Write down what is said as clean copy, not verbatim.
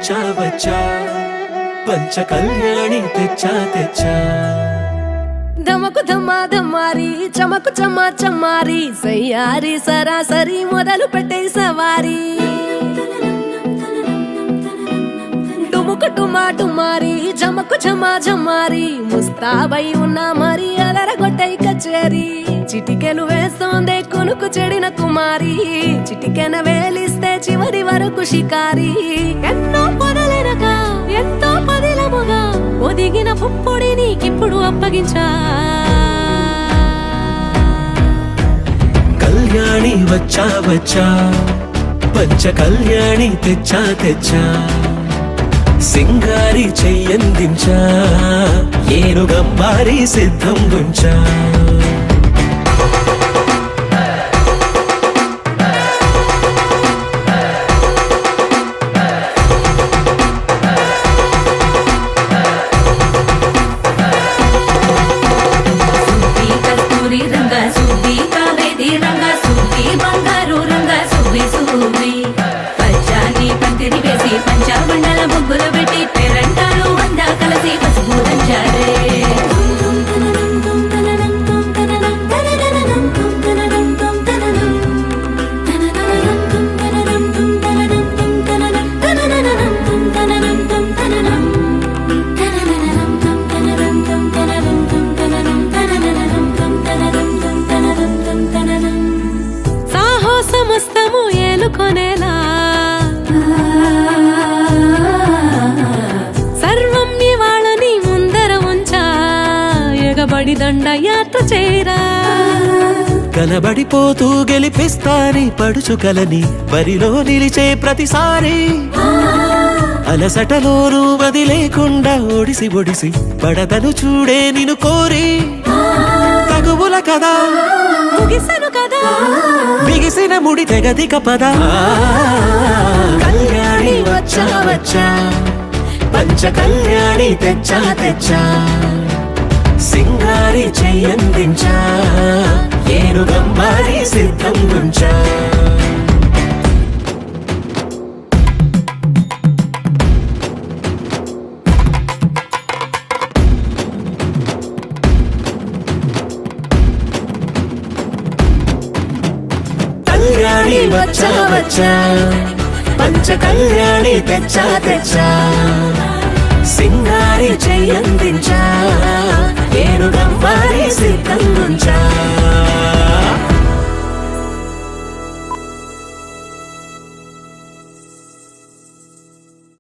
వచ్చా వచ్చా పంచ కళ్యాణి తెచ్చా తెచ్చా ధమకు ధమ్మా ధమ్మారి చమకు చమ్మా చమ్మారి సయ్యారి సరాసరి మొదలు పెట్టే సవారి డుముకు టుమా టుమారి చమకు చమ్మా జమ్మారి ముస్తాబై ఉన్నా మరి అదరగొట్టై కచేరి చిటికెను వేస్తోందే కొనుకు చెడిన కుమారి చిటికెన వేలిస్తే చివరి వరకు షికారి ఎన్నో పొదలెనగా ఎంతో పదిలముగా ఒదిగిన పుప్పొడి నీకిప్పుడు అప్పగించా కళ్యాణి వచ్చా వచ్చా పంచ కళ్యాణి తెచ్చా తెచ్చా సింగారి చెయ్యందించా ఏనుగంబారి సిద్ధం గుంచా పంచాబండల ముగ్గులు పెట్టి పేరంటాలు అందా కలిసి పసుపు దంచారే సాహసమస్తము ఏలుకొనేలా ఎగబడి దండ యాత్ర చేరా కలబడిపోతూ గెలిపిస్తాని పడుచు కలని బరిలో నిలిచే ప్రతిసారి అలసటలోనూ వదిలేకుండా ఒడిసి ఒడిసి పడతను చూడే నిన్ను కోరి తగువుల కదా ముగిసను కదా బిగిసిన ముడి తెగదిక పద కళ్యాణి వచ్చా వచ్చా పంచ కళ్యాణి తెచ్చా తెచ్చా సింగారి చెయ్యందించా ఏనుగంబారి సిద్ధం గుంచా కళ్యాణి వచ్చా వచ్చా పంచ కళ్యాణి తెచ్చా తెచ్చా సింగారి చెయ్యందించా